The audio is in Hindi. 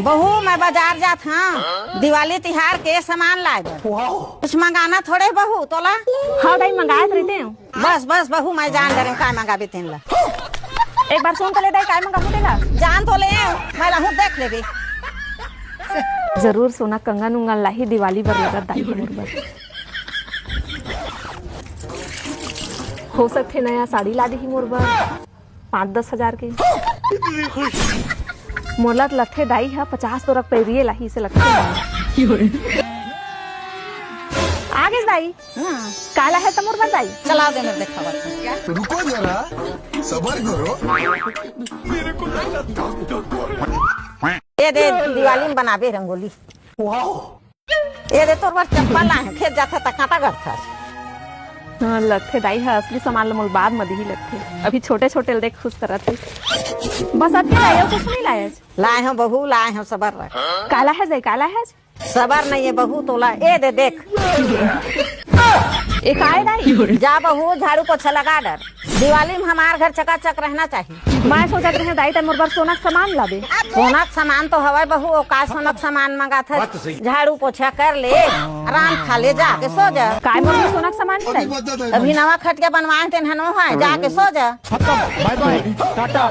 बहू मैं बाजार जात हाँ दिवाली तिहार के सामान लाए कुछ मंगाना थोड़े बहू तोला। हाँ दाई मंगाए रहते हैं। बस बस बहू मैं जान डरे का मंगाबी तीन ला। एक बार सुन तो ले दाई काय मंगाहू तेला। जान तो ले मैं रहूं देख लेगी। जरूर सोना कंगन उंगन लाही दिवाली बर लगा दाई मोर बर। हो सकते नया साड़ी ला दी मोर बर 5-10 हजार के। मोला लट्ठे दाई है 50 तो रख पैरिए लाही से लगते आगे दाई। काला है तमोर बर दाई चला दे मैं देखा रुको जरा सबर करो। ये दे दिवाली में बनाबे रंगोली। ये दे तोर बार चप्पल लाए फिर जाता था कांटा गढ़ता। हाँ लगते दाई है असली सामान मोल बाद में ही लगते। अभी छोटे छोटे देख खुश करत थे। बस अभी लाए हो कुछ नहीं लाए। लाए हो बहू लाए हो सबर रख। काला है दाई काला है सबर नहीं है बहू तोला ए दे देख। एक आए दाई जा बहू झाड़ू पोछा लगा डर। दिवाली में हमार घर चकाचक रहना चाहिए। मैं सोचत रहे दाई त मोर बर सोना के सामान लाबे। सोना का सामान तो हवा बहू और का सोना का सामान मंगा था। झाड़ू पोछा कर ले आराम खा ले जाके सो जा। काय मोर बर सोना के सामान नहीं अभी नवा खटिया बनवाए थे हनो है जाके सो जा। Bye bye Tata.